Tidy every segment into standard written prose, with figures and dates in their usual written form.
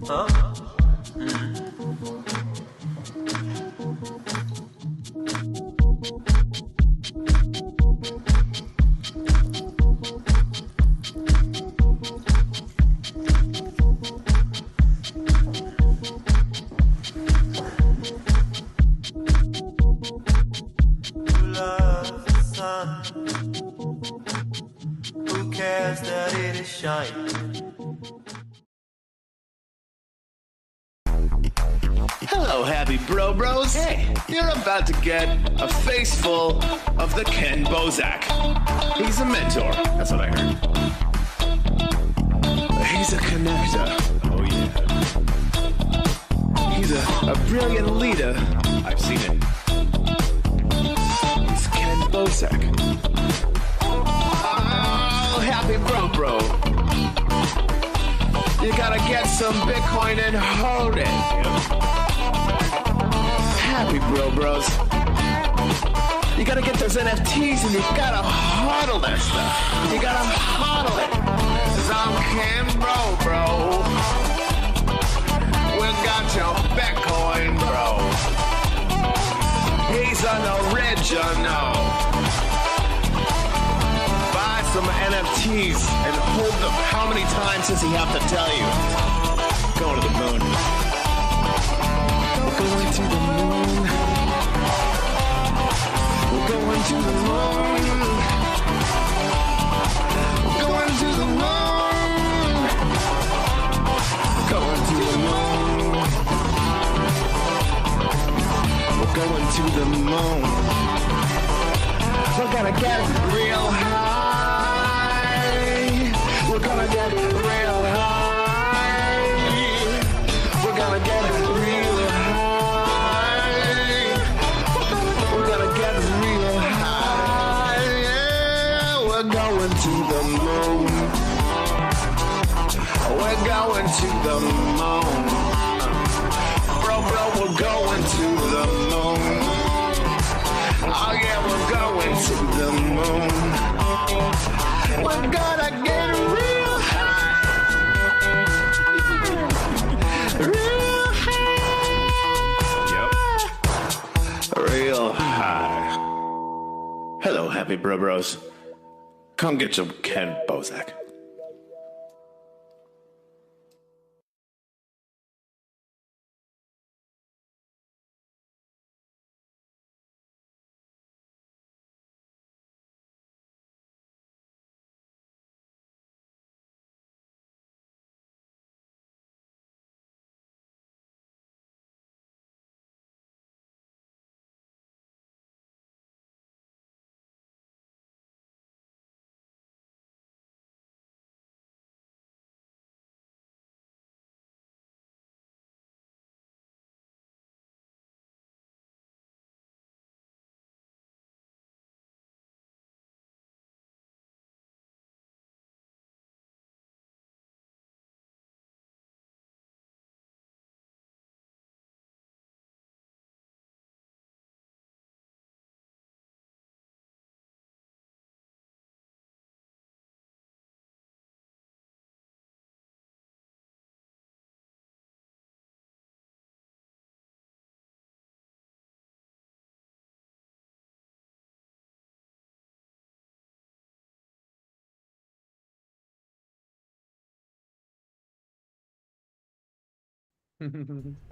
Huh? Who loves the sun? Who cares that it is shining? Hello, happy bros. Hey, you're about to get a face full of the Kenn Bosak. He's a mentor. That's what I heard. He's a connector. Oh, yeah. He's a brilliant leader. I've seen it. It's Kenn Bosak. Oh, happy bro. You gotta get some Bitcoin and hold it. Happy bros. You gotta get those NFTs and you gotta hodl that stuff. You gotta hodl it. 'Cause I'm Kenn bro. We got your Bitcoin, bro. He's an original. Buy some NFTs and hold them. How many times does he have to tell you? Going to the moon. We're going to the moon. We're going to the moon. We're going to the moon. Going to the moon. We're going to the moon. We're gonna get real high. We're gonna get real high. We're gonna get real high. We're gonna get real high. Yeah, we're going to the moon. We're going to the moon. Bro, we're going to the moon. Oh yeah, we're going to the moon. We're gonna get real high. Real high. Yep. Real high. Hello, happy bros. Come get some Kenn Bosak.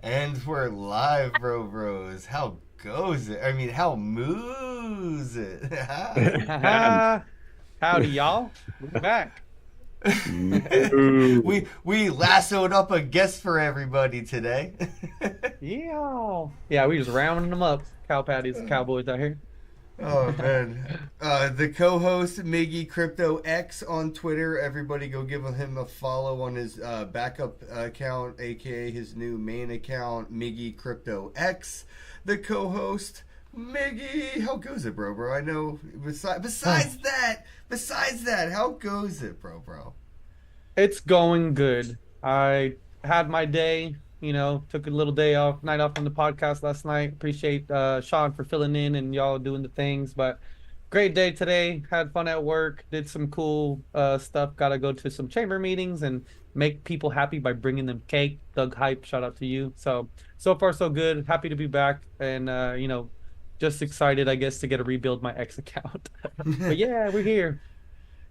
And we're live, bros. How goes it? I mean, how moves it? Howdy, y'all. We're back. we lassoed up a guest for everybody today. Yeah, we just rounding them up. Cow patties, cowboys out here. Oh man, the co-host Miggy Crypto X on Twitter. Everybody go give him a follow on his backup account, aka his new main account, Miggy Crypto X. The co-host Miggy, how goes it, bro? I know. Besides that, how goes it, bro? It's going good. I had my day. Took a little night off from the podcast last night. Appreciate Sean for filling in and y'all doing the things, but Great day today. Had fun at work. Did some cool stuff. Got to go to some chamber meetings and make people happy by bringing them cake. Doug Hype, shout out to you. So far so good. Happy to be back and just excited, I guess, to get to rebuild my X account. But yeah, we're here.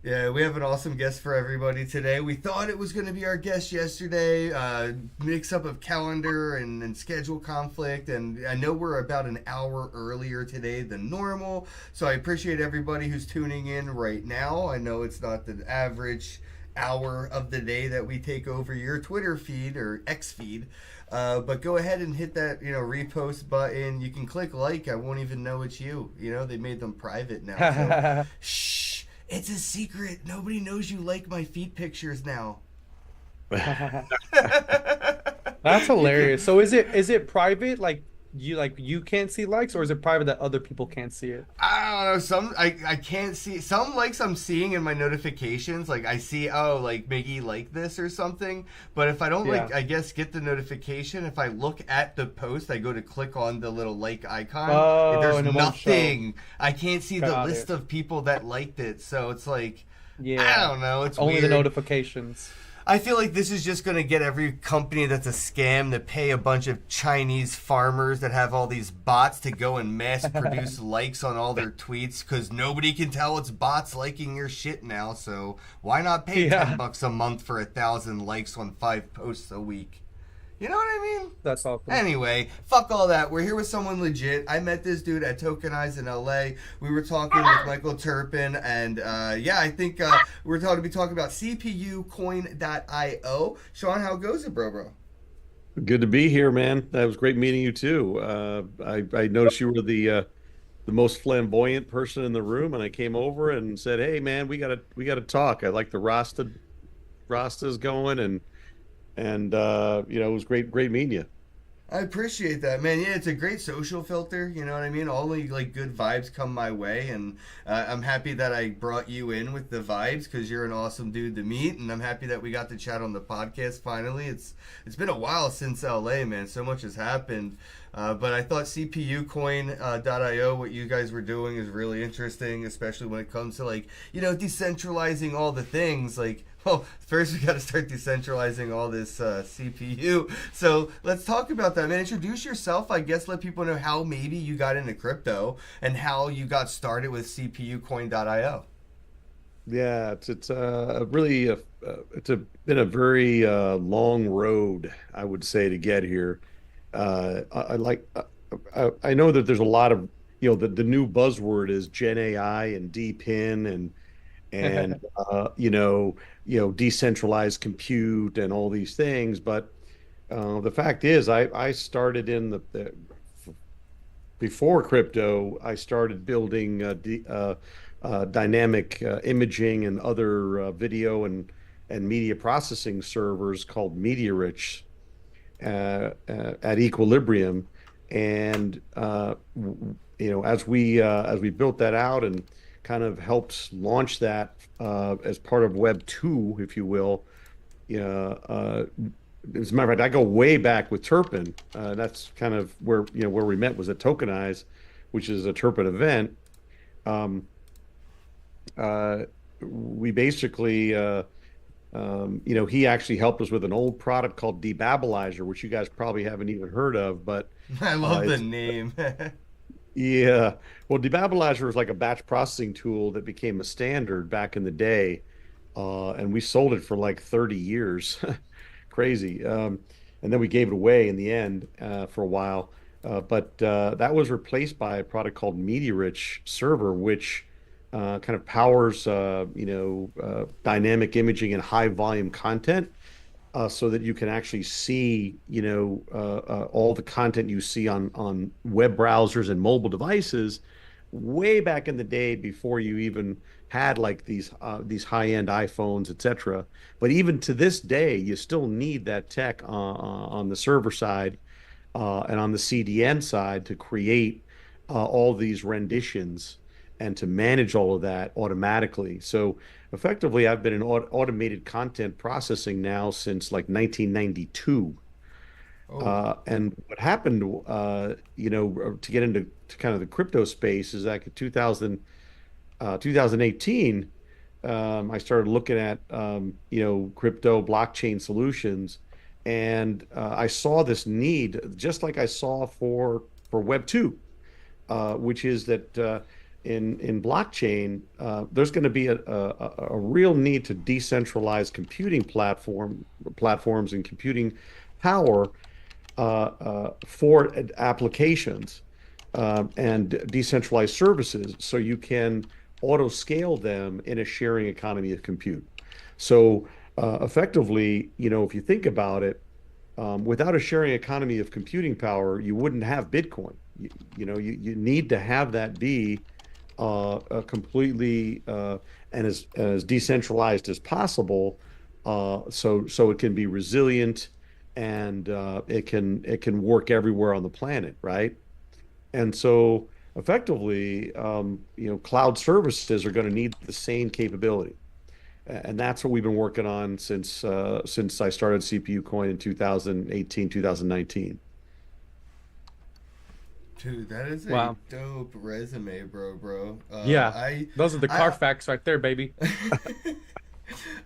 Yeah, we have an awesome guest for everybody today. We thought it was going to be our guest yesterday. Mix up of calendar and schedule conflict, and I know we're about an hour earlier today than normal. So I appreciate everybody who's tuning in right now. I know it's not the average hour of the day that we take over your Twitter feed or X feed. But go ahead and hit that, repost button. You can click like. I won't even know it's you. They made them private now. So shh. It's a secret. Nobody knows you like my feet pictures now. That's You can, hilarious. So is it private? Like you can't see likes, or is it private that other people can't see it? I don't know. I can't see some likes I'm seeing in my notifications. Like I see, oh, like Miggy like this or something. But if I don't Yeah. I guess get the notification. If I look at the post, I go to click on the little like icon. Oh, There's and it won't show. nothing. I can't see the Got list it. of people that liked it. So it's like I Yeah. don't know. It's Only the weird. notifications. I feel like this is just going to get every company that's a scam to pay a bunch of Chinese farmers that have all these bots to go and mass produce likes on all their tweets because nobody can tell it's bots liking your shit now. So why not pay Yeah. $10 a month for 1,000 likes on 5 posts a week? You know what I mean? That's awesome. Anyway, fuck all that. We're here with someone legit. I met this dude at Tokenize in LA. We were talking with Michael Turpin, and yeah, I think we're going to be talking about CPUcoin.io. Sean, how goes it, bro? Good to be here, man. That was great meeting you too. I noticed you were the most flamboyant person in the room, and I came over and said, "Hey, man, we gotta talk. I like the Rastas going, and it was great meeting you." I appreciate that, man. Yeah, it's a great social filter. You know what I mean? Only like good vibes come my way, and I'm happy that I brought you in with the vibes because you're an awesome dude to meet, and I'm happy that we got to chat on the podcast finally. It's been a while since LA, man. So much has happened, but I thought CPUcoin.io, what you guys were doing, is really interesting, especially when it comes to like decentralizing all the things like. Well, first we got to start decentralizing all this CPU. So let's talk about that, man. Introduce yourself. I guess let people know how maybe you got into crypto and how you got started with CPUcoin.io. Yeah, it's really been a very long road, I would say, to get here. I like I know that there's a lot of the new buzzword is Gen AI and DePIN and decentralized compute and all these things. But the fact is, I started in the before crypto. I started building dynamic imaging and other video and media processing servers called MediaRich at Equilibrium, and as we built that out and kind of helped launch that as part of Web 2, if you will. As a matter of fact, I go way back with Turpin. That's kind of where we met was at Tokenize, which is a Turpin event. Um, we basically, he actually helped us with an old product called Debabbilizer, which you guys probably haven't even heard of, but I love the it's name. yeah. Well, Debabbilizer was like a batch processing tool that became a standard back in the day, and we sold it for like 30 years. Crazy. And then we gave it away in the end for a while. But that was replaced by a product called MediaRich Server, which kind of powers, dynamic imaging and high volume content so that you can actually see, all the content you see on web browsers and mobile devices way back in the day before you even had like these high-end iPhones, etc. But even to this day, you still need that tech on the server side and on the CDN side to create all these renditions and to manage all of that automatically. So effectively, I've been in automated content processing now since like 1992. Oh, And what happened, to get into to kind of the crypto space is like in 2000. 2018, I started looking at crypto blockchain solutions, and I saw this need, just like I saw for Web 2, which is that in blockchain, there's going to be a real need to decentralize computing platforms and computing power for applications and decentralized services, so you can auto scale them in a sharing economy of compute. So effectively, if you think about it, without a sharing economy of computing power, you wouldn't have Bitcoin. You need to have that be completely and as decentralized as possible, so it can be resilient and it can work everywhere on the planet, right? And so effectively, cloud services are going to need the same capability. And that's what we've been working on since I started CPU Coin in 2018, 2019. Dude, that is a Wow. dope resume, bro. Yeah. Those are the I, Carfax right there, baby.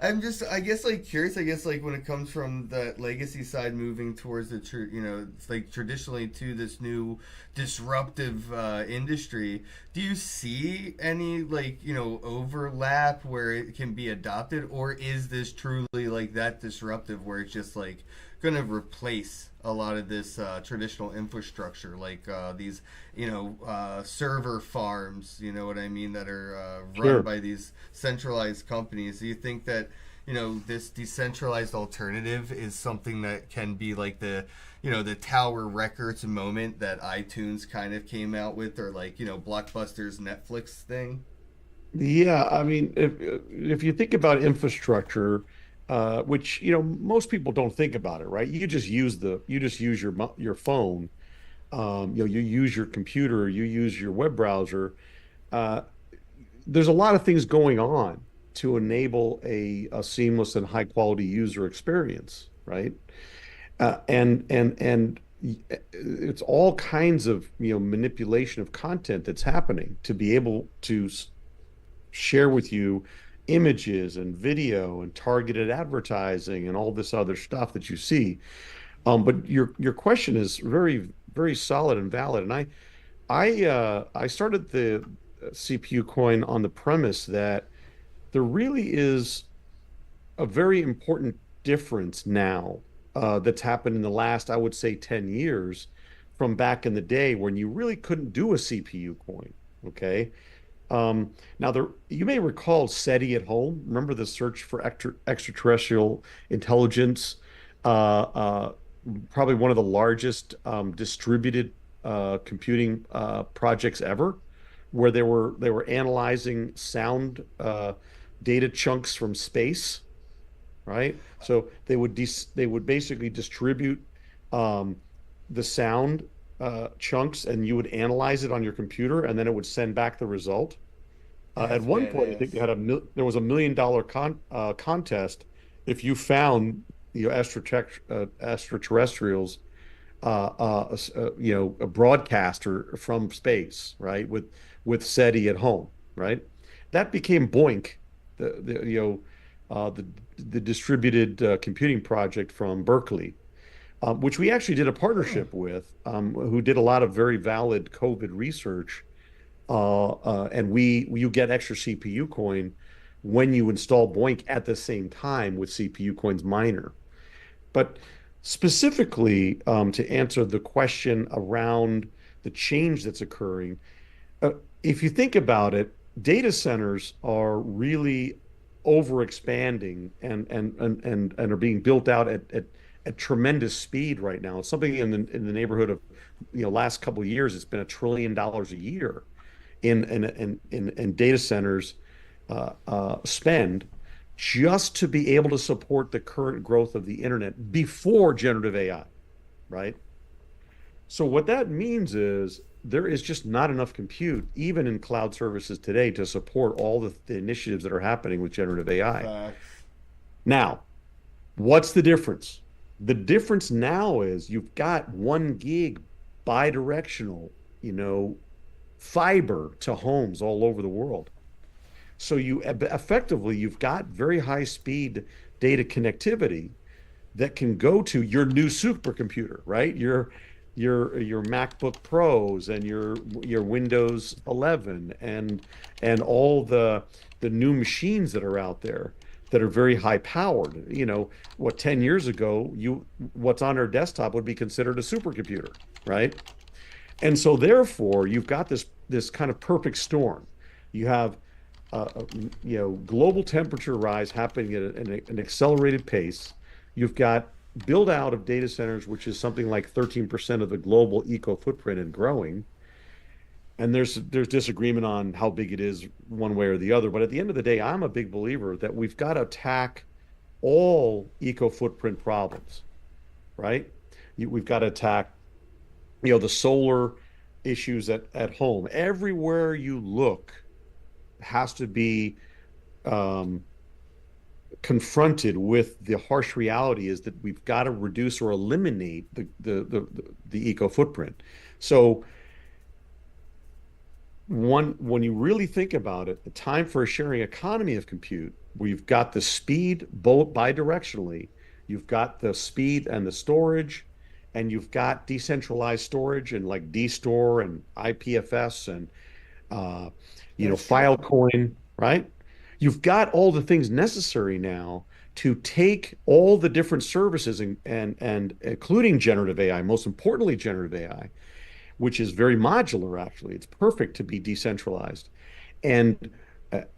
I'm just, I guess, like curious. I guess, like when it comes from the legacy side, moving towards the, it's like traditionally to this new disruptive industry. Do you see any like overlap where it can be adopted, or is this truly like that disruptive where it's just like gonna replace a lot of this traditional infrastructure, like these server farms, you know what I mean, that are run Sure. by these centralized companies? Do you think that this decentralized alternative is something that can be like the Tower Records moment that iTunes kind of came out with, or like Blockbuster's Netflix thing? Yeah, I mean, if you think about infrastructure, which most people don't think about it, right? You just use your phone, you use your computer, you use your web browser. Uh, there's a lot of things going on to enable a seamless and high quality user experience, right? And it's all kinds of manipulation of content that's happening to be able to share with you images and video and targeted advertising and all this other stuff that you see. But your question is very, very solid and valid. And I started the CPU coin on the premise that there really is a very important difference now that's happened in the last, I would say, 10 years from back in the day when you really couldn't do a CPU coin. Okay. Now, you may recall SETI at home. Remember the search for extraterrestrial intelligence? Uh, Probably one of the largest distributed computing projects ever, where they were analyzing sound data chunks from space, right? So they would basically distribute um, the sound chunks, and you would analyze it on your computer, and then it would send back the result. At That's one point, I think badass. there was $1 million contest if you found extraterrestrials, a broadcaster from space, right? With SETI at home, right? That became BOINC, the you know the distributed computing project from Berkeley, which we actually did a Oh, partnership with, who did a lot of very valid COVID research, and you get extra CPU coin when you install BOINC at the same time with CPU coins miner. But specifically, to answer the question around the change that's occurring, uh, if you think about it, data centers are really overexpanding and are being built out at tremendous speed right now. It's something in the neighborhood of, last couple of years, it's been $1 trillion a year in data centers spend, just to be able to support the current growth of the internet before generative AI, right? So what that means is there is just not enough compute, even in cloud services today, to support all the initiatives that are happening with generative AI. facts. Now, what's the difference? The difference now is you've got 1 gig bidirectional, fiber to homes all over the world. So you effectively you've got very high speed data connectivity that can go to your new supercomputer, right? Your MacBook Pros and your Windows 11 and all the new machines that are out there that are very high powered. You know, what 10 years ago, what's on our desktop would be considered a supercomputer, right? And so therefore, you've got this kind of perfect storm. You have global temperature rise happening at an accelerated pace. You've got build out of data centers, which is something like 13% of the global eco footprint and growing. And there's disagreement on how big it is one way or the other. But at the end of the day, I'm a big believer that we've got to attack all eco footprint problems, right? We've got to attack, the solar issues at home. Everywhere you look has to be um, confronted with the harsh reality is that we've got to reduce or eliminate the eco footprint. So when you really think about it, the time for a sharing economy of compute, where you've got the speed both bidirectionally, you've got the speed and the storage, and you've got decentralized storage and like dstore and IPFS and uh, That's true. Filecoin, right? You've got all the things necessary now to take all the different services and including generative AI, most importantly, generative AI, which is very modular, actually. It's perfect to be decentralized. And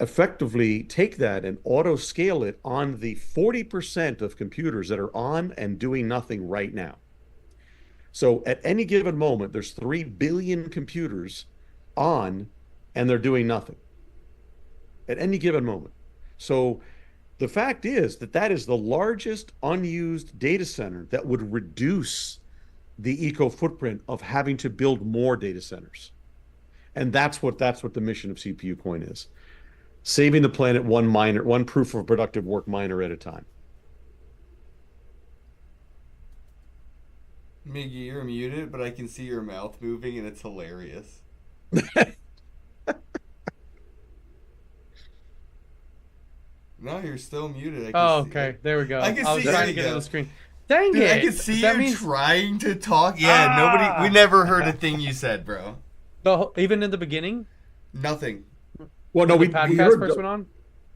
effectively take that and auto scale it on the 40% of computers that are on and doing nothing right now. So at any given moment, there's 3 billion computers on and they're doing nothing at any given moment. So the fact is that that is the largest unused data center that would reduce the eco footprint of having to build more data centers. And that's what the mission of CPU Coin is. Saving the planet one proof of productive work miner at a time. Miggy, you're muted, but I can see your mouth moving, and it's hilarious. No, you're still muted. I can Oh, see. okay. There we I go. can I was see. There trying to you get to the go. screen. Dang Dude, I it! can see That you means trying to talk. Yeah, nobody. We never heard a thing you said, bro. even in the beginning Nothing. Well, no, when the we podcast heard first went on.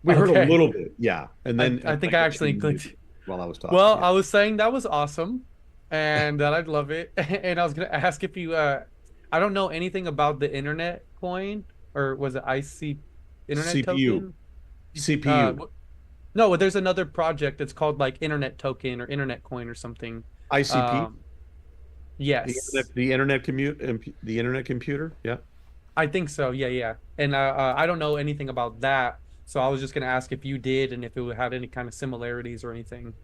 we heard a Okay, little bit, yeah, and then I think I I guess you actually muted clicked. while I was talking. Well, Yeah, I was saying that was awesome, and that I'd love it. And I was gonna ask if you, I don't know anything about the internet coin, or was it IC internet CPU, token? CPU, No, there's another project that's called like internet token or internet coin or something. ICP, Um, yes, the internet computer. Yeah. I think so. Yeah, yeah. And I don't know anything about that, so I was just gonna ask if you did and if it had any kind of similarities or anything.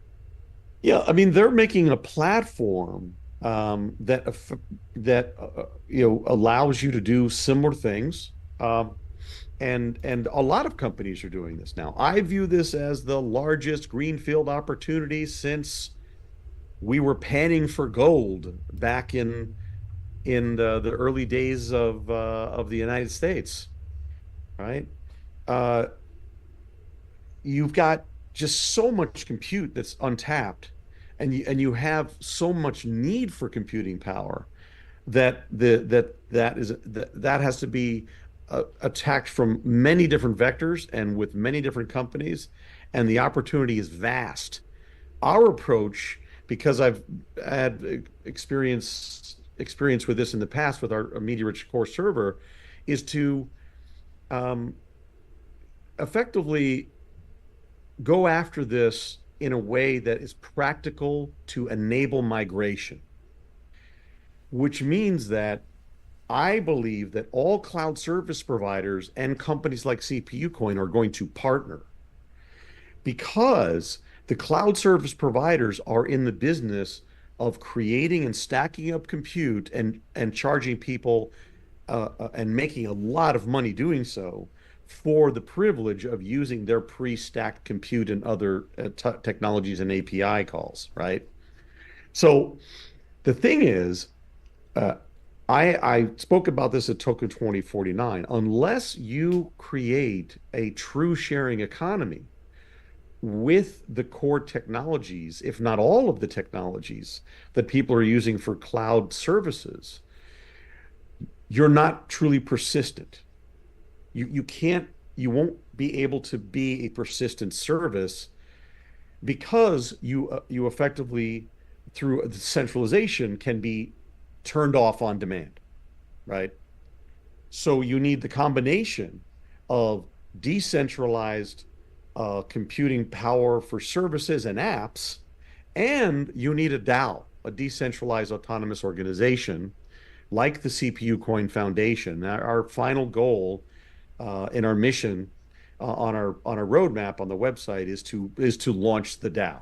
Yeah, I mean they're making a platform that allows you to do similar things, and a lot of companies are doing this now. I view this as the largest greenfield opportunity since we were panning for gold back in the early days of the United States, right? Uh, you've got just so much compute that's untapped, and you have so much need for computing power that has to be attacked from many different vectors and with many different companies, and the opportunity is vast. Our approach, because I've had experience with this in the past with our media-rich core server, is to um, effectively go after this in a way that is practical to enable migration, which means that I believe that all cloud service providers and companies like CPU Coin are going to partner because the cloud service providers are in the business of creating and stacking up compute and charging people and making a lot of money doing so for the privilege of using their pre-stacked compute and other technologies and API calls, right? So the thing is, uh, I spoke about this at Token 2049. Unless you create a true sharing economy with the core technologies, if not all of the technologies that people are using for cloud services, you're not truly persistent. You can't, you won't be able to be a persistent service because you effectively, through the centralization, can be turned off on demand, right? So you need the combination of decentralized computing power for services and apps, and you need a DAO, a decentralized autonomous organization, like the CPU Coin Foundation. Our final goal in our mission on our roadmap on the website is to launch the DAO.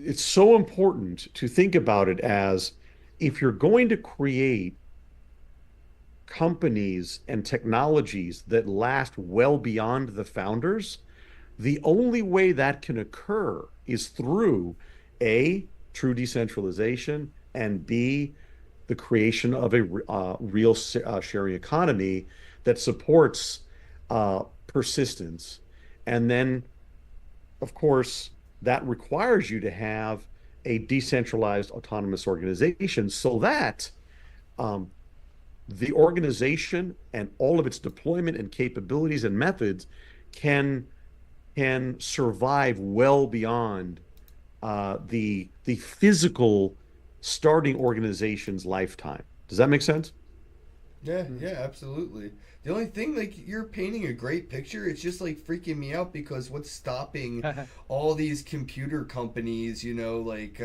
It's so important to think about it as, if you're going to create companies and technologies that last well beyond the founders, the only way that can occur is through A, true decentralization, and B, the creation of a real sharing economy that supports persistence. And then, of course, that requires you to have a decentralized autonomous organization so that the organization and all of its deployment and capabilities and methods can survive well beyond the physical starting organization's lifetime. Does that make sense? Yeah, yeah, absolutely. The only thing, like, you're painting a great picture. It's just like freaking me out because what's stopping all these computer companies, like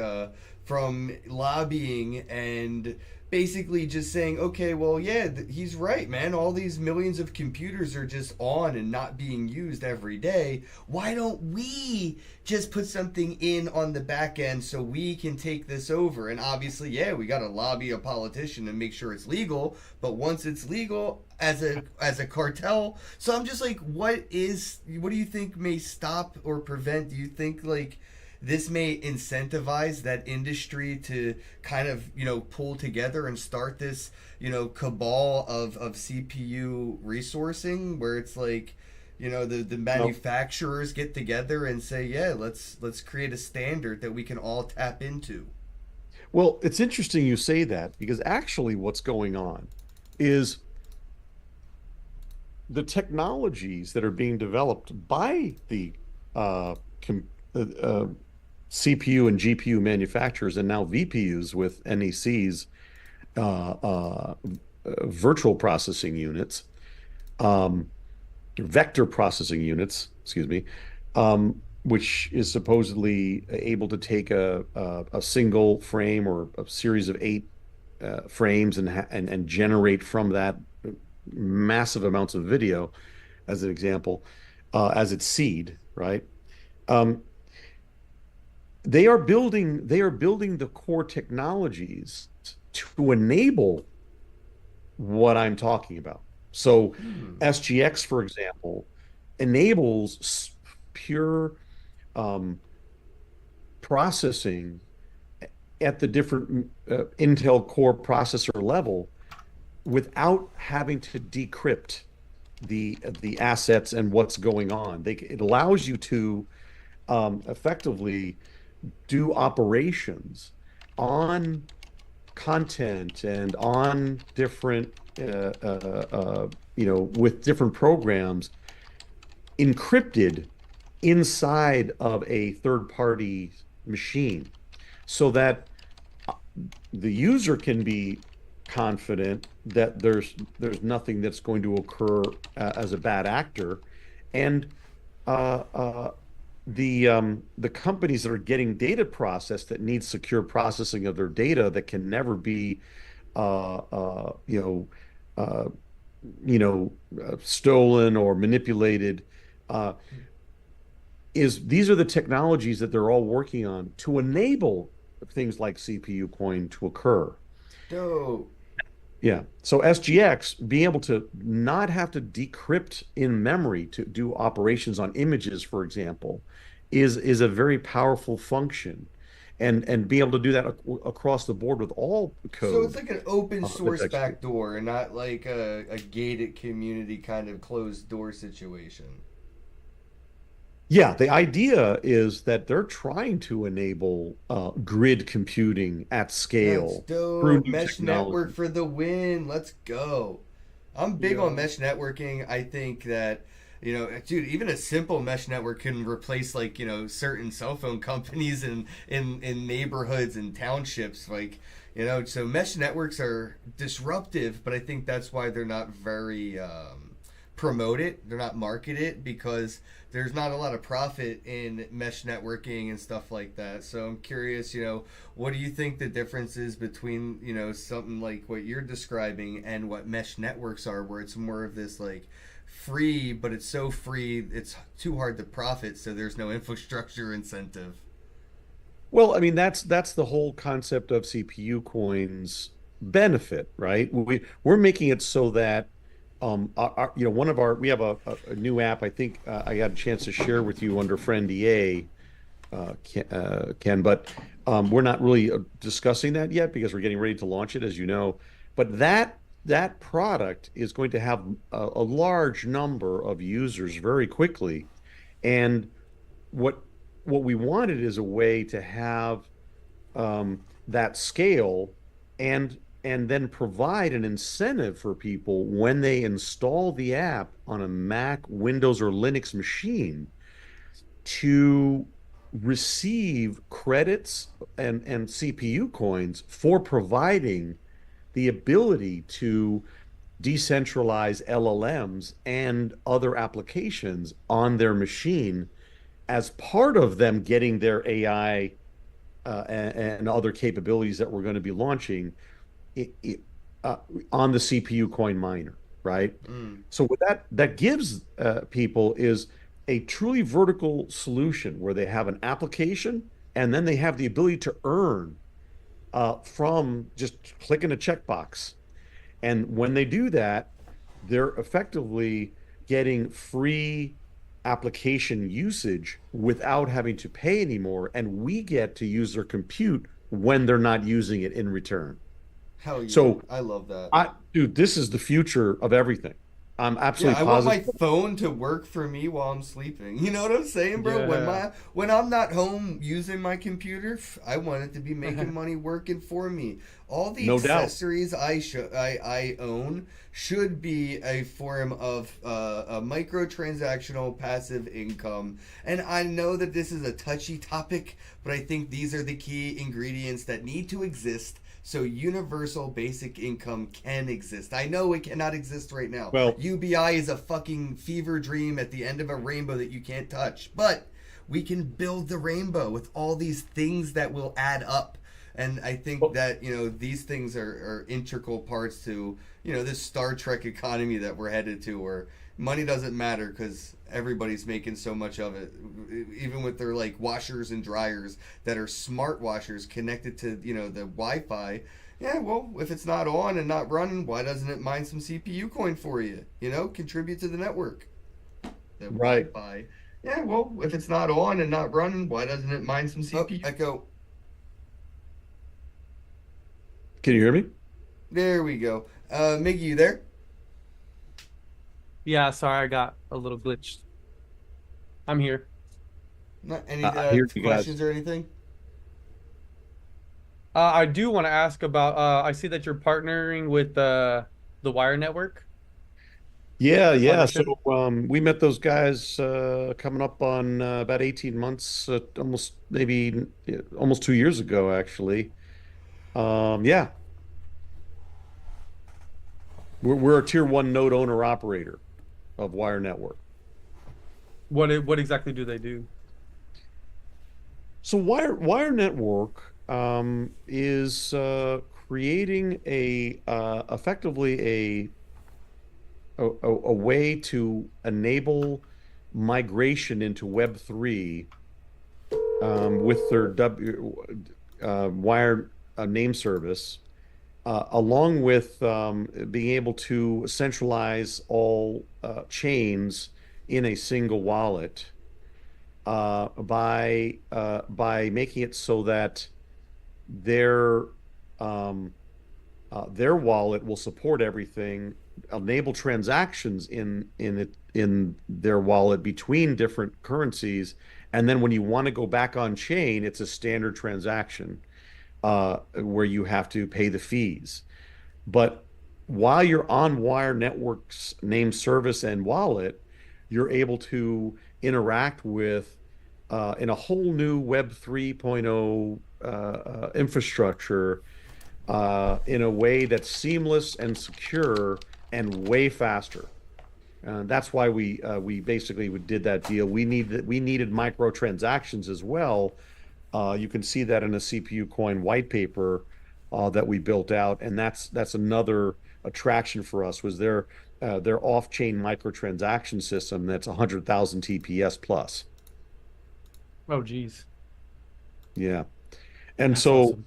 from lobbying and basically just saying, okay, well, yeah, he's right, man. All these millions of computers are just on and not being used every day. Why don't we just put something in on the back end so we can take this over? And obviously, yeah, we got to lobby a politician and make sure it's legal. But once it's legal as a cartel, so I'm just like, what do you think may stop or prevent? Do you think like this may incentivize that industry to kind of, pull together and start this, cabal of CPU resourcing where it's like, the manufacturers get together and say, yeah, let's create a standard that we can all tap into. Well, it's interesting you say that, because actually what's going on is the technologies that are being developed by the CPU and GPU manufacturers, and now VPUs with NEC's virtual processing units, vector processing units, excuse me, which is supposedly able to take a single frame or a series of 8 frames and generate from that massive amounts of video, as an example, as its seed, right? They are building the core technologies to enable what I'm talking about. So SGX, for example, enables pure processing at the different Intel Core processor level without having to decrypt the assets and what's going on. It allows you to effectively do operations on content and on different with different programs encrypted inside of a third-party machine, so that the user can be confident that there's nothing that's going to occur as a bad actor, and the companies that are getting data processed that need secure processing of their data that can never be stolen or manipulated, these are the technologies that they're all working on to enable things like CPU coin to occur. Dope. Yeah. So SGX, being able to not have to decrypt in memory to do operations on images, for example, is a very powerful function. and be able to do that across the board with all So it's code like an open that's source executed. backdoor and not like a gated community kind of closed door situation. Yeah, the idea is that they're trying to enable grid computing at That's scale through dope. new Mesh network technology. for the win. Let's go. I'm big on Yo. mesh networking. I think that, dude, even a simple mesh network can replace like, certain cell phone companies in neighborhoods and townships. Like, so mesh networks are disruptive, but I think that's why they're not very promoted. They're not marketed because there's not a lot of profit in mesh networking and stuff like that. So I'm curious, what do you think the difference is between, something like what you're describing and what mesh networks are, where it's more of this like free, but it's so free, it's too hard to profit, so there's no infrastructure incentive. Well, I mean, that's the whole concept of CPU coins benefit, right? We're making it so that one of our we have a new app. I think I got a chance to share with you under Friend EA, Ken, but we're not really discussing that yet because we're getting ready to launch it, as you know. But that product is going to have a large number of users very quickly, and what what we wanted is a way to have that scale and then provide an incentive for people when they install the app on a Mac, Windows, or Linux machine to receive credits and CPU coins for providing the ability to decentralize LLMs and other applications on their machine as part of them getting their AI and other capabilities that we're going to be launching it, it, uh, on the CPU coin miner, right? Mm. So what that gives people is a truly vertical solution where they have an application and then they have the ability to earn from just clicking a checkbox. And when they do that, they're effectively getting free application usage without having to pay anymore. And we get to use their compute when they're not using it in return. Hell yeah. So I love that. dude, this is the future of everything. I'm Yeah, absolutely I want my positive. phone to work for me while I'm sleeping. You know what I'm saying, bro? Yeah. When I'm not home using my computer, I want it to be making money working for me. All the No doubt. accessories I own should be a form of a microtransactional passive income. And I know that this is a touchy topic, but I think these are the key ingredients that need to exist so universal basic income can exist. I know it cannot exist right now. Well, UBI is a fucking fever dream at the end of a rainbow that you can't touch. But we can build the rainbow with all these things that will add up. And I think well, that, these things are integral parts to, this Star Trek economy that we're headed to where money doesn't matter because everybody's making so much of it, even with their like washers and dryers that are smart washers connected to the Wi-Fi. Yeah, well, if it's not on and not running, why doesn't it mine some CPU coin for you? Contribute to the network. The right. Wi-Fi. Yeah, well, if it's not on and not running, why doesn't it mine some CPU? Echo. Can you hear me? There we go. Miggy, you there? Yeah, sorry, I got a little glitched. I'm here. Not any I hear you guys. questions or anything? I do want to ask about. I see that you're partnering with the Wire Network, Yeah, the yeah. So partnership. we met those guys coming up on about 18 months, almost maybe almost 2 years ago, actually. Yeah, we're a tier one node owner operator of Wire Network. What exactly do they do? So Wire Network is creating a effectively a way to enable migration into Web3 with their Wire name service, along with being able to centralize all chains in a single wallet by making it so that their um, their wallet will support everything, enable transactions in their wallet between different currencies, and then when you want to go back on chain, it's a standard transaction where you have to pay the fees. But while you're on Wire Network's name service and wallet, you're able to interact with in a whole new Web 3.0 infrastructure in a way that's seamless and secure and way faster. That's why we basically did that deal. We needed microtransactions as well. You can see that in a CPU coin white paper that we built out, and that's another attraction for us was their off-chain microtransaction system that's 100,000 TPS plus. Oh, geez. Yeah. And That's so awesome.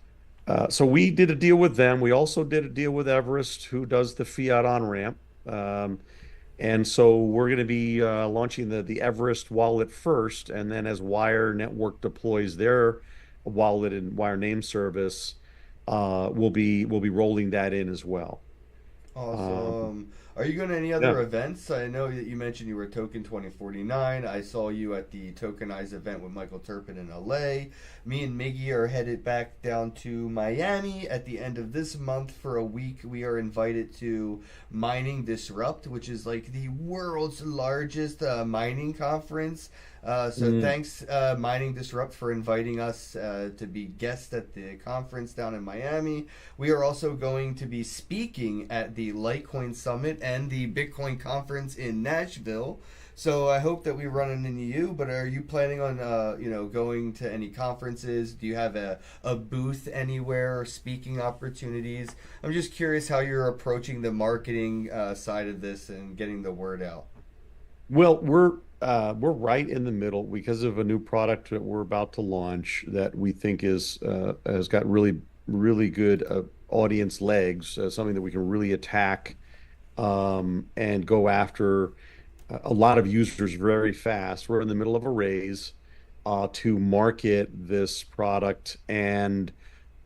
so we did a deal with them. We also did a deal with Everest, who does the fiat on-ramp. And so we're going to be launching the Everest wallet first, and then as Wire Network deploys their wallet and Wire name service, we'll be rolling that in as well. Um, Awesome. Are you going to any yeah. other events? I know that you mentioned you were Token 2049. I saw you at the Tokenize event with Michael Turpin in LA. Me and Miggy are headed back down to Miami at the end of this month for a week. We are invited to Mining Disrupt, which is like the world's largest mining conference. So Mm, thanks, Mining Disrupt, for inviting us to be guests at the conference down in Miami. We are also going to be speaking at the Litecoin Summit and the Bitcoin Conference in Nashville. So I hope that we run into you. But are you planning on, going to any conferences? Do you have a booth anywhere or speaking opportunities? I'm just curious how you're approaching the marketing side of this and getting the word out. well, we're right in the middle because of a new product that we're about to launch that we think is has got really good audience legs, something that we can really attack and go after a lot of users very fast. We're in the middle of a raise to market this product and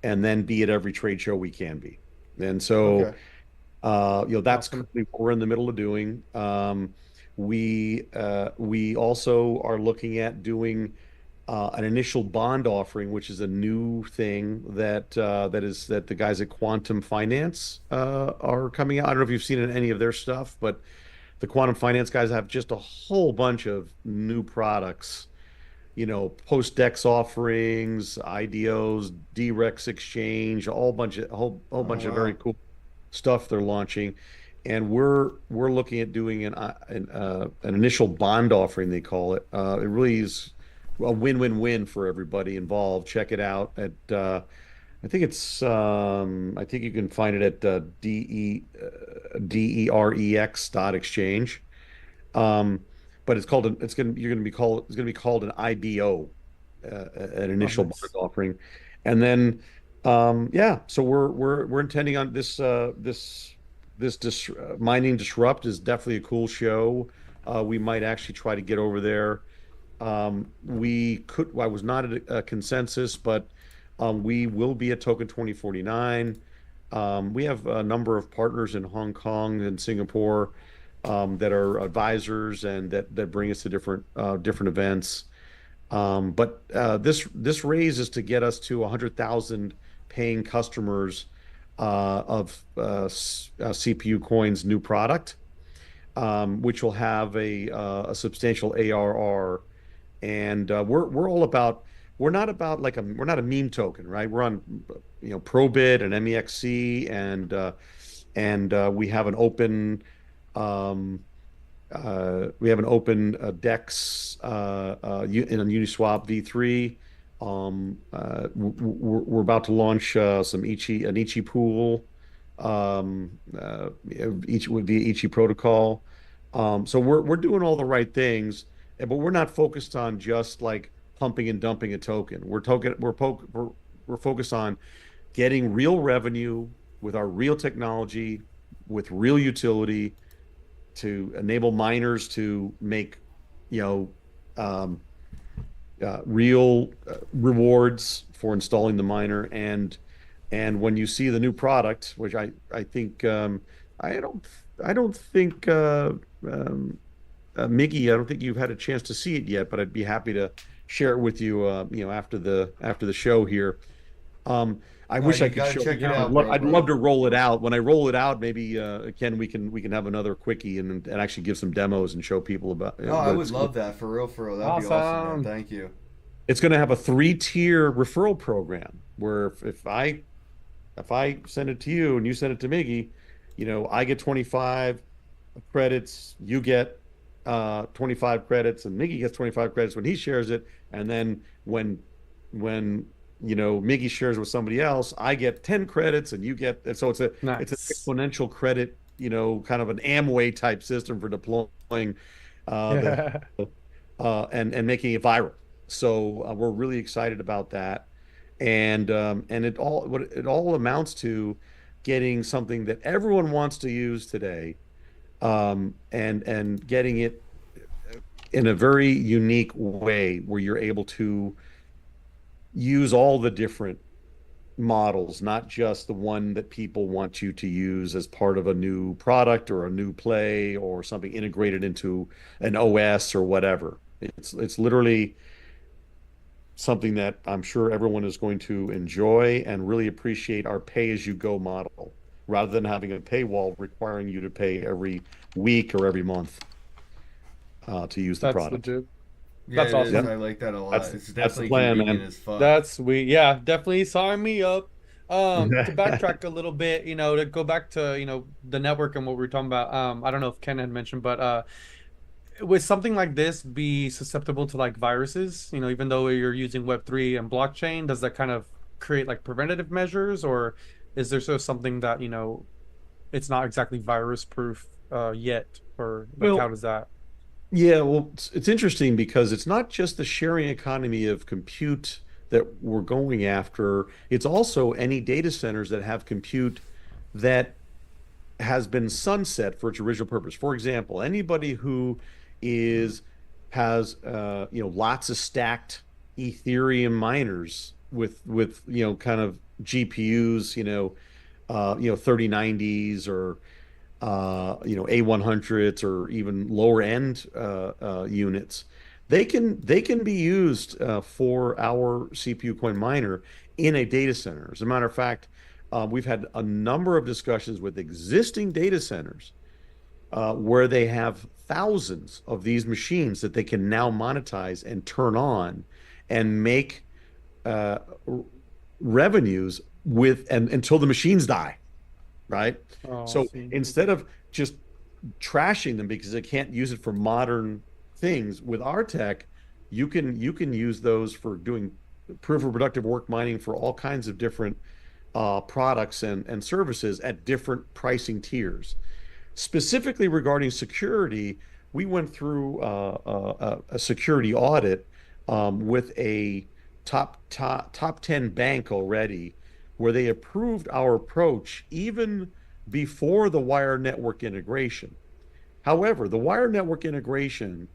then be at every trade show we can be. And so Okay. that's Awesome. currently what we're in the middle of doing. We also are looking at doing an initial bond offering, which is a new thing that the guys at Quantum Finance are coming out. I don't know if you've seen any of their stuff, but the Quantum Finance guys have just a whole bunch of new products, post-DEX offerings, IDOs, DREX exchange, a whole Oh bunch of very wow. cool stuff they're launching. And we're looking at doing an initial bond offering, they call it. It really is a win-win-win for everybody involved. Check it out at I think you can find it at DEREX dot exchange. Um, but it's gonna be called an IBO, an Oh, initial bond nice. offering, and then yeah, so we're intending on this mining disrupt is definitely a cool show. We might actually try to get over there. I was not at a consensus, but we will be at Token 2049. We have a number of partners in Hong Kong and Singapore that are advisors and that bring us to different events. But this raise is to get us to 100,000 paying customers of CPU Coin's new product, which will have a substantial ARR. And we're not about we're not a meme token, right? We're on Probit and MEXC, and um, we have an open DEX in a Uniswap V3. We're about to launch an Ichi pool, each with the Ichi protocol. So we're doing all the right things, but we're not focused on just like pumping and dumping a token. We're focused on getting real revenue with our real technology, with real utility to enable miners to make, you know, um, real rewards for installing the miner, and when you see the new product, which I think I don't I don't think Miggy, I don't think you've had a chance to see it yet, but I'd be happy to share it with you, after the show here. I Oh, wish I you could gotta show check you it now. out, bro, I'd love bro. to roll it out. When I roll it out, maybe Ken, we can have another quickie and actually give some demos and show people about Oh, I what would it's. love that for real, for real. That'd be awesome, man. Awesome. Thank you. It's going to have a three-tier referral program where if I send it to you and you send it to Miggy, I get 25 credits, you get 25 credits, and Miggy gets 25 credits when he shares it, and then when Miggy shares with somebody else, I get 10 credits and you get, and so it's an Nice. exponential credit, kind of an Amway type system for deploying the Yeah. and making it viral. So we're really excited about that, and it all amounts to getting something that everyone wants to use today, and getting it in a very unique way where you're able to use all the different models, not just the one that people want you to use as part of a new product or a new play or something integrated into an OS or whatever. It's literally something that I'm sure everyone is going to enjoy and really appreciate our pay-as-you-go model rather than having a paywall requiring you to pay every week or every month to use the That's product. legit. Yeah, That's it is. awesome. Yep, I like that a lot. that's It's that's the definitely plan, convenient man. as fuck. That's sweet. Yeah, definitely sign me up. To backtrack a little bit, to go back to, the network and what we were talking about. I don't know if Ken had mentioned, but would something like this be susceptible to like viruses? Even though you're using Web3 and blockchain, does that kind of create like preventative measures, or is there sort of something that, it's not exactly virus proof yet, or like how Well, does that? yeah, well, it's interesting because it's not just the sharing economy of compute that we're going after. It's also any data centers that have compute that has been sunset for its original purpose. For example, anybody who is has lots of stacked Ethereum miners with kind of GPUs, 3090s or A100s or even lower end units. They can be used for our CPU coin miner in a data center. As a matter of fact, we've had a number of discussions with existing data centers where they have thousands of these machines that they can now monetize and turn on and make uh, revenues with and until the machines die, right? Oh, I So see. instead of just trashing them because they can't use it for modern things with our tech, you can use those for doing proof of productive work mining for all kinds of different products and services at different pricing tiers. Specifically regarding security, we went through a security audit with a top 10 bank already, where they approved our approach even before the wire network integration. However, the wire network integration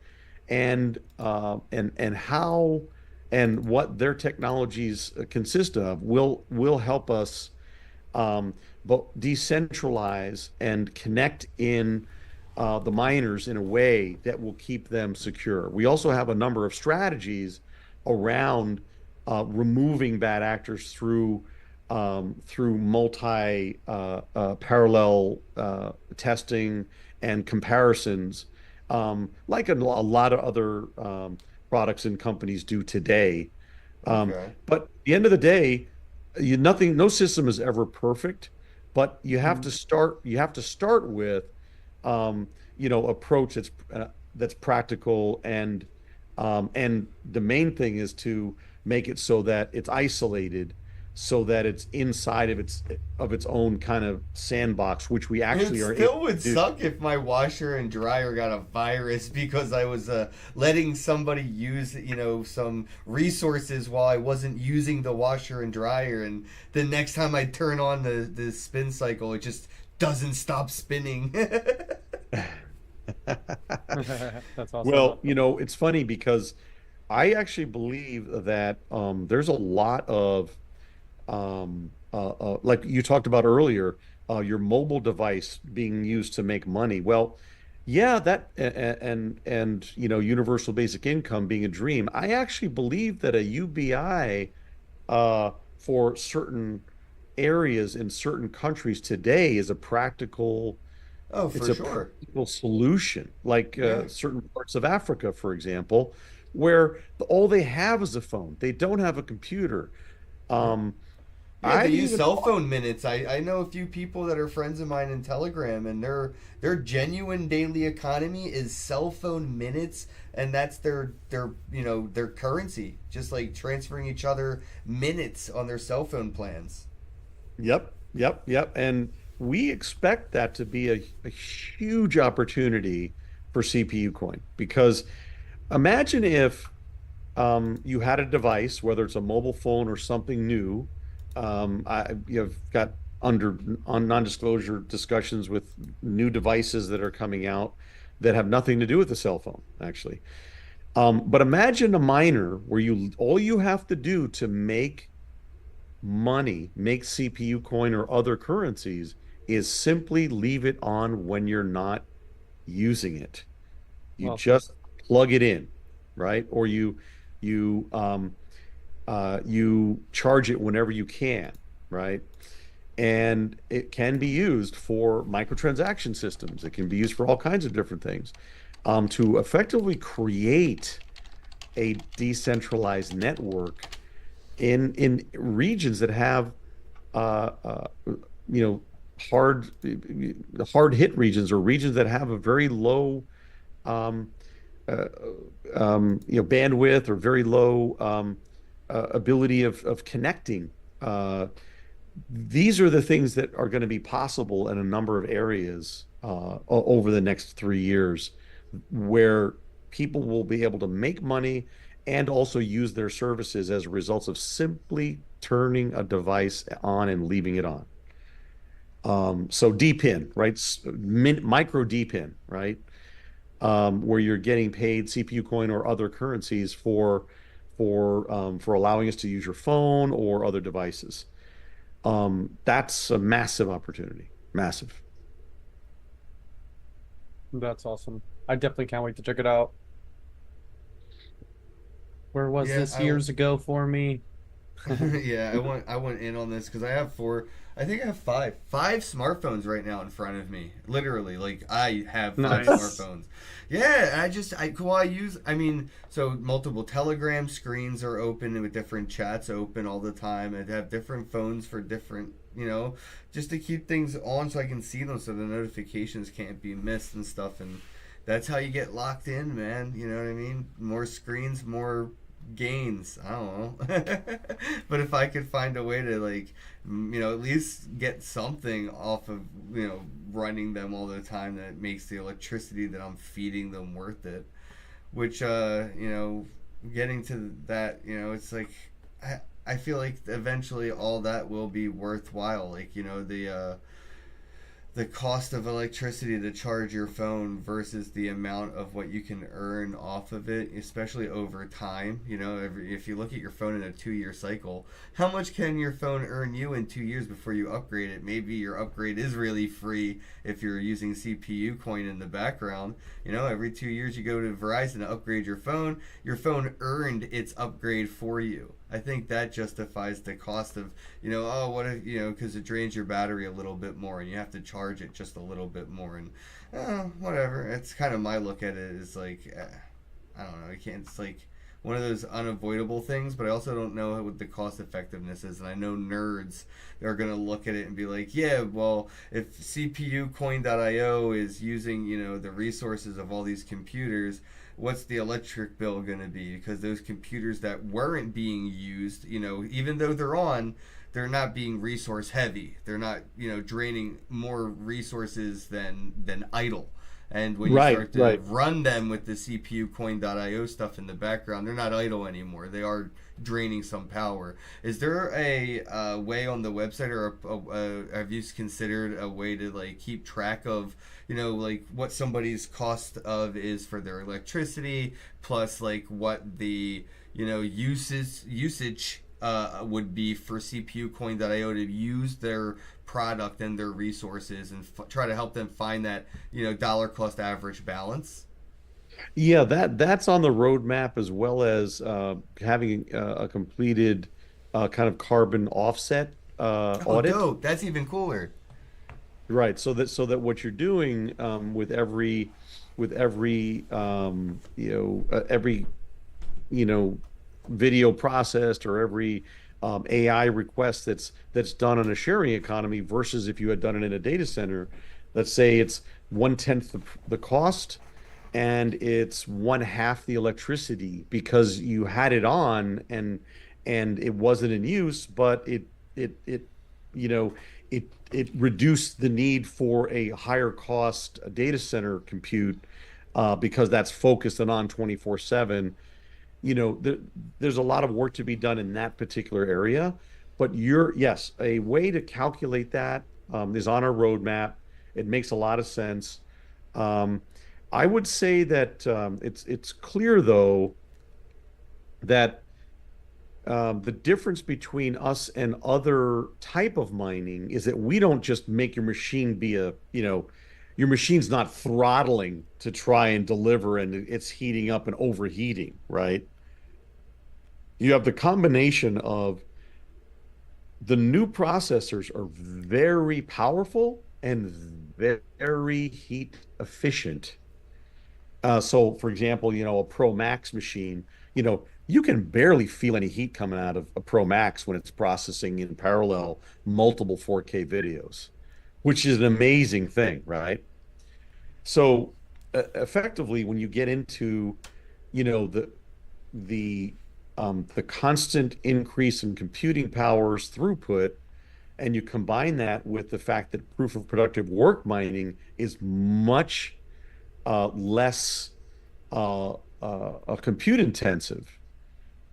and how and what their technologies consist of will help us but decentralize and connect in the miners in a way that will keep them secure. We also have a number of strategies around removing bad actors through multi parallel testing and comparisons, like a lot of other products and companies do today. Okay. But at the end of the day, no system is ever perfect, but you have Mhm. to start. You have to start with, approach that's practical and the main thing is to make it so that it's isolated, so that it's inside of its own kind of sandbox, which we It actually are able still would to do. suck if my washer and dryer got a virus because I was letting somebody use, some resources while I wasn't using the washer and dryer, and the next time I turn on the spin cycle, it just doesn't stop spinning. That's awesome. Well, it's funny because I actually believe that there's a lot of like you talked about earlier, your mobile device being used to make money. Well, yeah, and universal basic income being a dream. I actually believe that a UBI for certain areas in certain countries today is a practical Oh, it's for a sure. practical solution, like Yeah. certain parts of Africa, for example, where all they have is a phone. They don't have a computer. Yeah. Um, Yeah, they I've use even cell phone minutes. I know a few people that are friends of mine in Telegram, and their genuine daily economy is cell phone minutes, and that's their currency. Just like transferring each other minutes on their cell phone plans. Yep, yep, yep. And we expect that to be a huge opportunity for CPU coin because imagine if you had a device, whether it's a mobile phone or something new. You've got under on non-disclosure discussions with new devices that are coming out that have nothing to do with the cell phone, actually. But imagine a miner where you all you have to do to make money, make CPU coin or other currencies, is simply leave it on when you're not using it. You Well said. just plug it in, right? Or you you charge it whenever you can, right? And it can be used for microtransaction systems. It can be used for all kinds of different things to effectively create a decentralized network in regions that have uh, uh, you know hard hard hit regions or regions that have a very low um, uh, bandwidth or very low ability of connecting. These are the things that are going to be possible in a number of areas over the next 3 years, where people will be able to make money and also use their services as a result of simply turning a device on and leaving it on. So DPIN, right? Micro DPIN, right? Where you're getting paid CPU coin or other currencies for allowing us to use your phone or other devices. That's a massive opportunity. Massive. That's awesome. I definitely can't wait to check it out. Where was Yeah, this years ago for me? yeah, I went in on this because I have four. I think I have five smartphones right now in front of me. Literally, like I have five Nice. smartphones. Yeah, and I use. I mean, so multiple Telegram screens are open with different chats open all the time, and have different phones for different. Just to keep things on so I can see them, so the notifications can't be missed and stuff. And that's how you get locked in, man. You know what I mean? More screens, more gains. I don't know. But if I could find a way to at least get something off of running them all the time that makes the electricity that I'm feeding them worth it. Which getting to that, it's like I feel like eventually all that will be worthwhile. Like the cost of electricity to charge your phone versus the amount of what you can earn off of it, especially over time. If you look at your phone in a 2-year cycle, how much can your phone earn you in 2 years before you upgrade it? Maybe your upgrade is really free if you're using CPU coin in the background. Every 2 years you go to Verizon to upgrade your phone earned its upgrade for you. I think that justifies the cost of, what if, because it drains your battery a little bit more and you have to charge it just a little bit more. And, whatever. It's kind of my look at it is like, I don't know. It's like one of those unavoidable things, but I also don't know what the cost effectiveness is. And I know nerds are going to look at it and be like, yeah, well, if CPUcoin.io is using, the resources of all these computers, what's the electric bill going to be? Because those computers that weren't being used, even though they're not being resource heavy. They're not, draining more resources than idle. And when you Right, start to right. run them with the CPU coin.io stuff in the background, they're not idle anymore. They are draining some power. Is there a way on the website, or have you considered a way to like keep track of, you know, like what somebody's cost of is for their electricity, plus like what the, you know, usage would be for CPU coin.io to use their product and their resources, and try to help them find that, you know, dollar cost average balance? Yeah, that's on the roadmap, as well as having a completed kind of carbon offset Oh, audit. dope. That's even cooler. Right. So that what you're doing with every every you know video processed, or every AI request that's done on a sharing economy, versus if you had done it in a data center. Let's say it's 1/10 the cost, and it's one half the electricity, because you had it on, and it wasn't in use, but it you know it reduced the need for a higher cost data center compute, because that's focused and on 24/7. There's a lot of work to be done in that particular area. But yes, a way to calculate that is on our roadmap. It makes a lot of sense. Um, I would say that it's clear, though, that the difference between us and other type of mining is that we don't just make your machine be your machine's not throttling to try and deliver, and it's heating up and overheating, right? You have the combination of the new processors are very powerful and very heat efficient. So, for example, a Pro Max machine, you can barely feel any heat coming out of a Pro Max when it's processing in parallel multiple 4K videos, which is an amazing thing, right? So, effectively, when you get into, you know, the the constant increase in computing powers throughput, and you combine that with the fact that proof of productive work mining is much less compute intensive,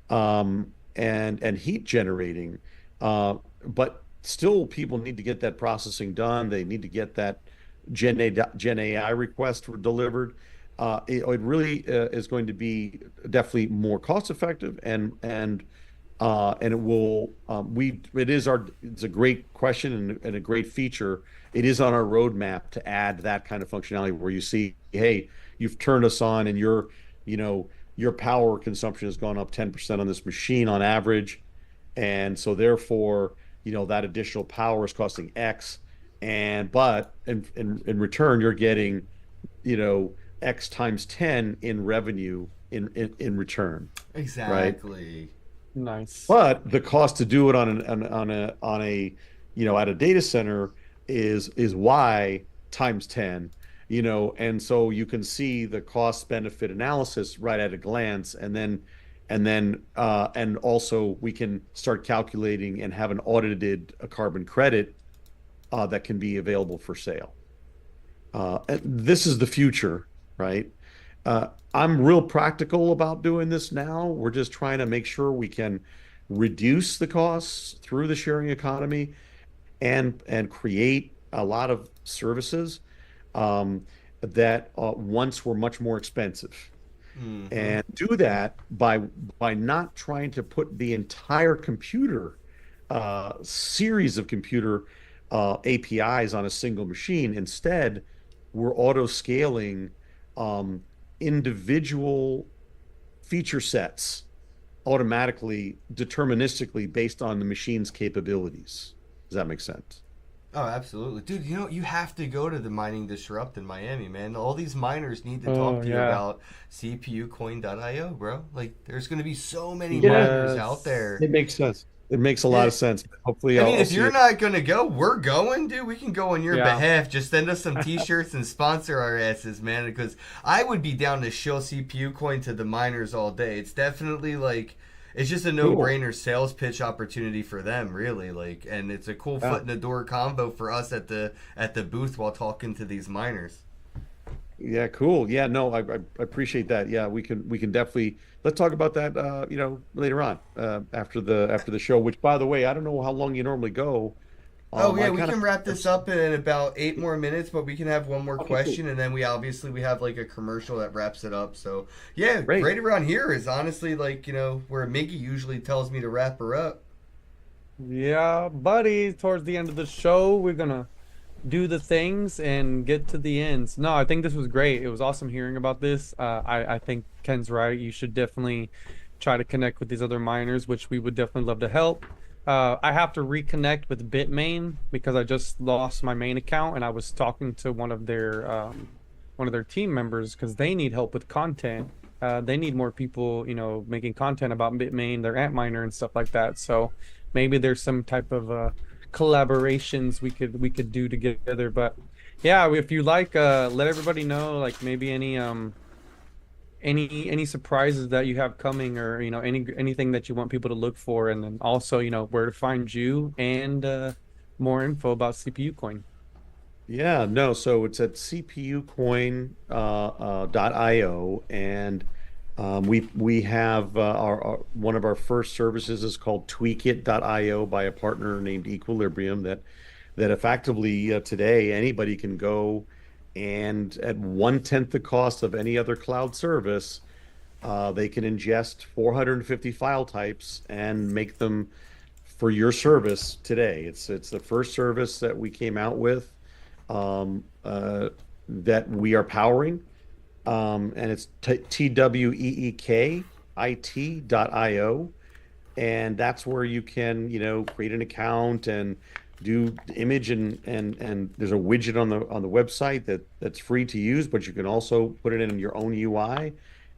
and heat generating. But still, people need to get that processing done. They need to get that Gen AI request delivered. It really is going to be definitely more cost effective, and it will it's a great question, and a great feature. It is on our roadmap to add that kind of functionality, where you see, hey, you've turned us on, and your power consumption has gone up 10% on this machine on average, and so therefore, that additional power is costing X, but in return, you're getting, X times 10 in revenue in return. Right? Exactly. Nice. But the cost to do it on a at a data center is Y times 10, and so you can see the cost benefit analysis right at a glance, and also we can start calculating and have an audited carbon credit that can be available for sale. And this is the future, right? I'm real practical about doing this now. We're just trying to make sure we can reduce the costs through the sharing economy, and create a lot of services that once were much more expensive. And do that by not trying to put the entire computer series of computer APIs on a single machine. Instead, we're auto scaling individual feature sets automatically, deterministically, based on the machine's capabilities. Does that make sense? Oh, absolutely. Dude, you have to go to the Mining Disrupt in Miami, man. All these miners need to talk to you about CPUcoin.io, bro. Like, there's going to be so many miners out there. It makes sense. It makes a lot of sense. Hopefully, I mean, I'll if see you're it. not going to go, we're going, dude. We can go on your behalf. Just send us some t-shirts and sponsor our asses, man, because I would be down to show CPU coin to the miners all day. It's definitely like, it's just a no-brainer sales pitch opportunity for them, really. Like, and it's a cool foot in the door combo for us at the booth while talking to these miners. Yeah, cool. Yeah, no, I appreciate that. Yeah, we can definitely let's talk about that later on after the show, which by the way, I don't know how long you normally go. Oh yeah, I we kind can wrap of this up in about 8 more minutes, but we can have one more okay, cool. question, and then we have like a commercial that wraps it up. So yeah, Great. right around here is honestly like where Miggy usually tells me to wrap her up. Yeah, buddy. Towards the end of the show, we're gonna do the things and get to the ends. No, I think this was great. It was awesome hearing about this. I think Ken's right. You should definitely try to connect with these other miners, which we would definitely love to help. I have to reconnect with Bitmain because I just lost my main account and I was talking to one of their team members because they need help with content. They need more people, making content about Bitmain, their Antminer and stuff like that. So maybe there's some type of collaborations we could do together. But yeah, if you like, let everybody know like maybe any surprises that you have coming, or anything that you want people to look for, and then also where to find you, and more info about CPU coin. Yeah, no, so it's at cpucoin .io, and we have our one of our first services is called tweakit.io by a partner named Equilibrium that effectively today anybody can go and at 1/10 the cost of any other cloud service, they can ingest 450 file types and make them for your service today. It's the first service that we came out with, that we are powering, and it's tweekit.io, and that's where you can create an account and do image, and there's a widget on the website that's free to use, but you can also put it in your own UI,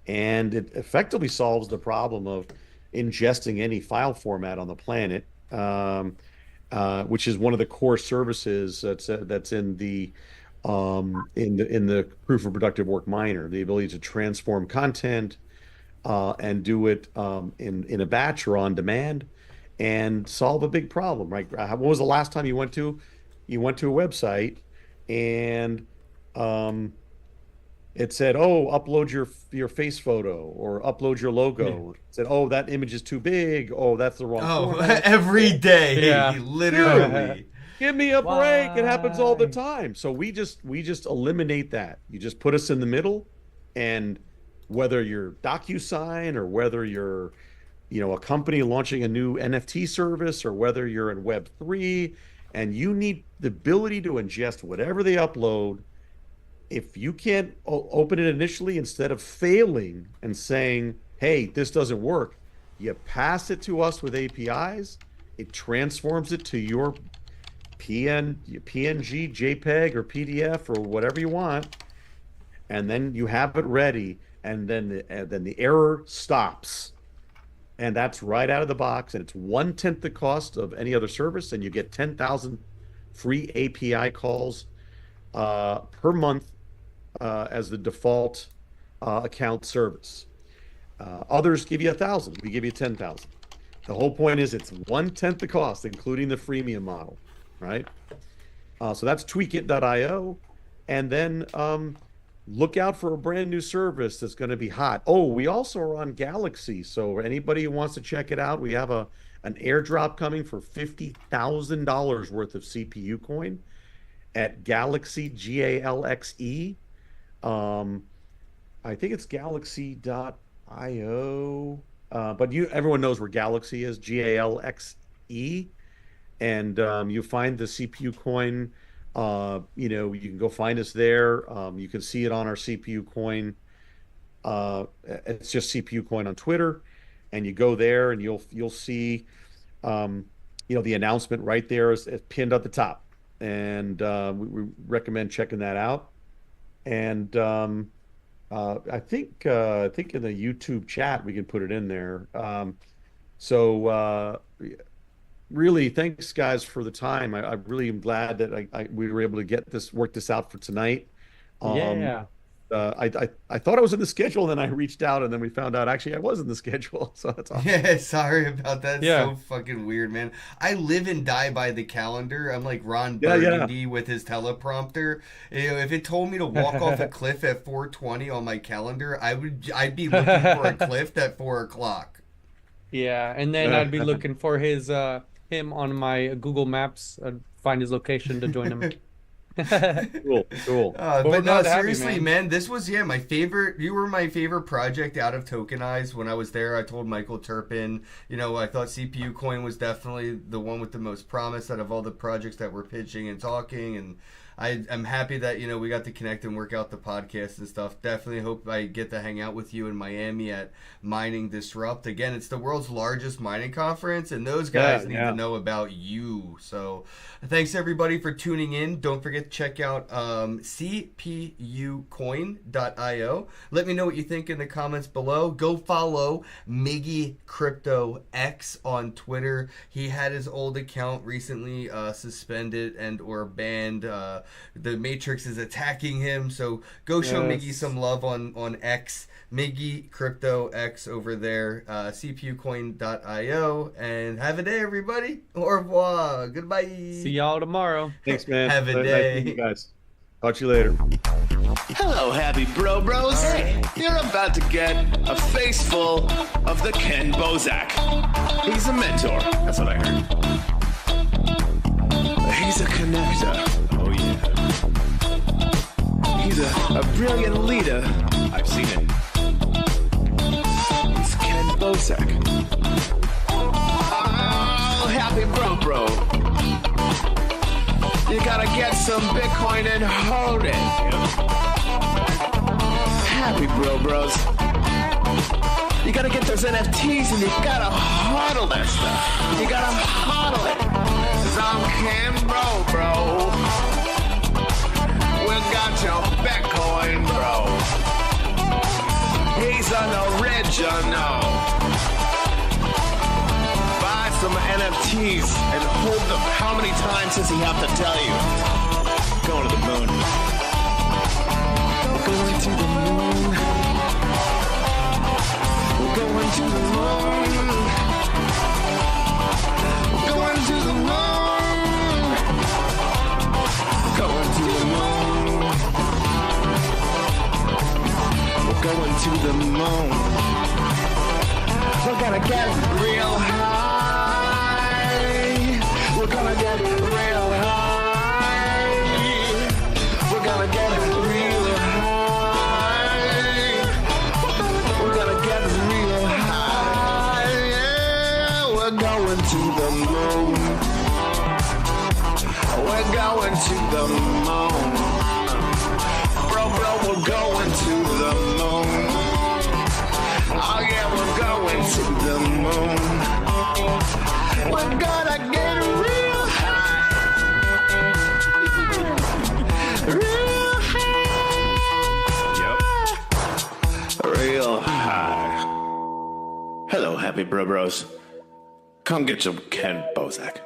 and it effectively solves the problem of ingesting any file format on the planet, which is one of the core services that's in the proof of productive work miner, the ability to transform content, and do it in a batch or on demand, and solve a big problem, right? When was the last time you went to a website and um, it said, "Oh, upload your face photo or upload your Yeah. logo." It said, "Oh, that image is too big. Oh, that's the wrong Oh, format." every day, Yeah. Dude, literally. give me a break. It happens all the Why? time. So we just eliminate that. You just put us in the middle, and whether you're DocuSign or whether you're, a company launching a new NFT service, or whether you're in Web3 and you need the ability to ingest whatever they upload, if you can't open it initially, instead of failing and saying, "Hey, this doesn't work," you pass it to us with APIs. It transforms it to your PNG, JPEG, or PDF, or whatever you want, and then you have it ready, and then the error stops, and that's right out of the box, and it's 1/10 the cost of any other service, and you get 10,000 free API calls per month as the default account service. Others give you 1,000. We give you 10,000. The whole point is it's 1/10 the cost, including the freemium model, right? So that's tweakit.io. And then look out for a brand new service that's going to be hot. Oh, we also are on Galaxy. So anybody who wants to check it out, we have an airdrop coming for $50,000 worth of CPU coin at Galaxy, Galaxe. Um, I think it's galaxy.io. But everyone knows where Galaxy is, Galaxe, and you find the CPU coin. You can go find us there. You can see it on our CPU coin. It's just CPU coin on Twitter, and you go there and you'll see, the announcement right there is pinned at the top, and we recommend checking that out. And I think in the YouTube chat we can put it in there. So really, thanks guys for the time. I really am glad that we were able to work this out for tonight. Um, Yeah. I thought I was in the schedule, and then I reached out, and then we found out actually I was in the schedule. So that's awesome. Yeah, sorry about that. It's Yeah. so fucking weird, man. I live and die by the calendar. I'm like Ron Yeah, yeah. Burgundy with his teleprompter. You know, if it told me to walk off a cliff at 4:20 on my calendar, I'd be looking for a cliff at 4 o'clock. Yeah, and then I'd be looking for him on my Google Maps, find his location to join him. Cool, cool. But we're But no, glad to have you, seriously, man. man, this was my favorite. You were my favorite project out of Tokenize when I was there. I told Michael Turpin, I thought CPU Coin was definitely the one with the most promise out of all the projects that we're pitching and talking. And I'm happy that we got to connect and work out the podcast and stuff. Definitely hope I get to hang out with you in Miami at Mining Disrupt. Again, it's the world's largest mining conference, and those guys need to know about you. So thanks everybody for tuning in. Don't forget to check out cpucoin.io. Let me know what you think in the comments below. Go follow Miggy Crypto X on Twitter. He had his old account recently suspended and or banned. The Matrix is attacking him, so go show Miggy some love on X. Miggy Crypto X over there, cpucoin.io, and have a day, everybody. Au revoir. Goodbye. See y'all tomorrow. Thanks, man. Have a Nice day. meeting you guys. Talk to you later. Hello, happy bros. You're about to get a face full of the Kenn Bosak. He's a mentor. That's what I heard. He's a connector. Oh, yeah. He's a brilliant leader. I've seen it. He's Kenn Bosak. Oh, happy bro. You gotta get some Bitcoin and hold it. Happy bros. You gotta get those NFTs and you gotta hodl that stuff. You gotta hodl it. 'Cause I'm Kenn bro. We got your Bitcoin, bro. He's an original. Buy some NFTs and hold them. How many times does he have to tell you? Going to the moon. We're going to the moon. We're going to the moon. We're going to the moon. Going to the moon. We're going to the moon. We're gonna get real high. We're gonna get real high. We're gonna get real high. We're gonna get real high. Yeah, we're going to the moon. We're going to the moon. Bro, we're going to the moon. Oh yeah, we're going to the moon. We're gonna get real high. Real high. Yep. Real high. Hello, happy bros. Come get your Kenn Bosak.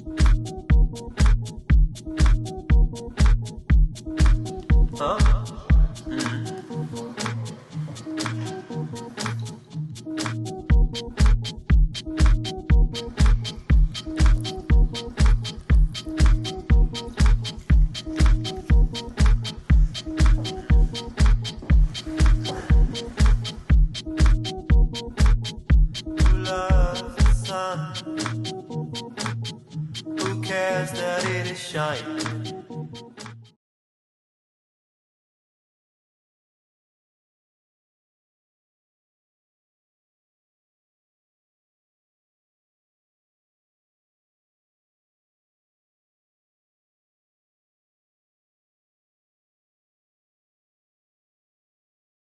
Who loves the sun? Who cares that it is shining?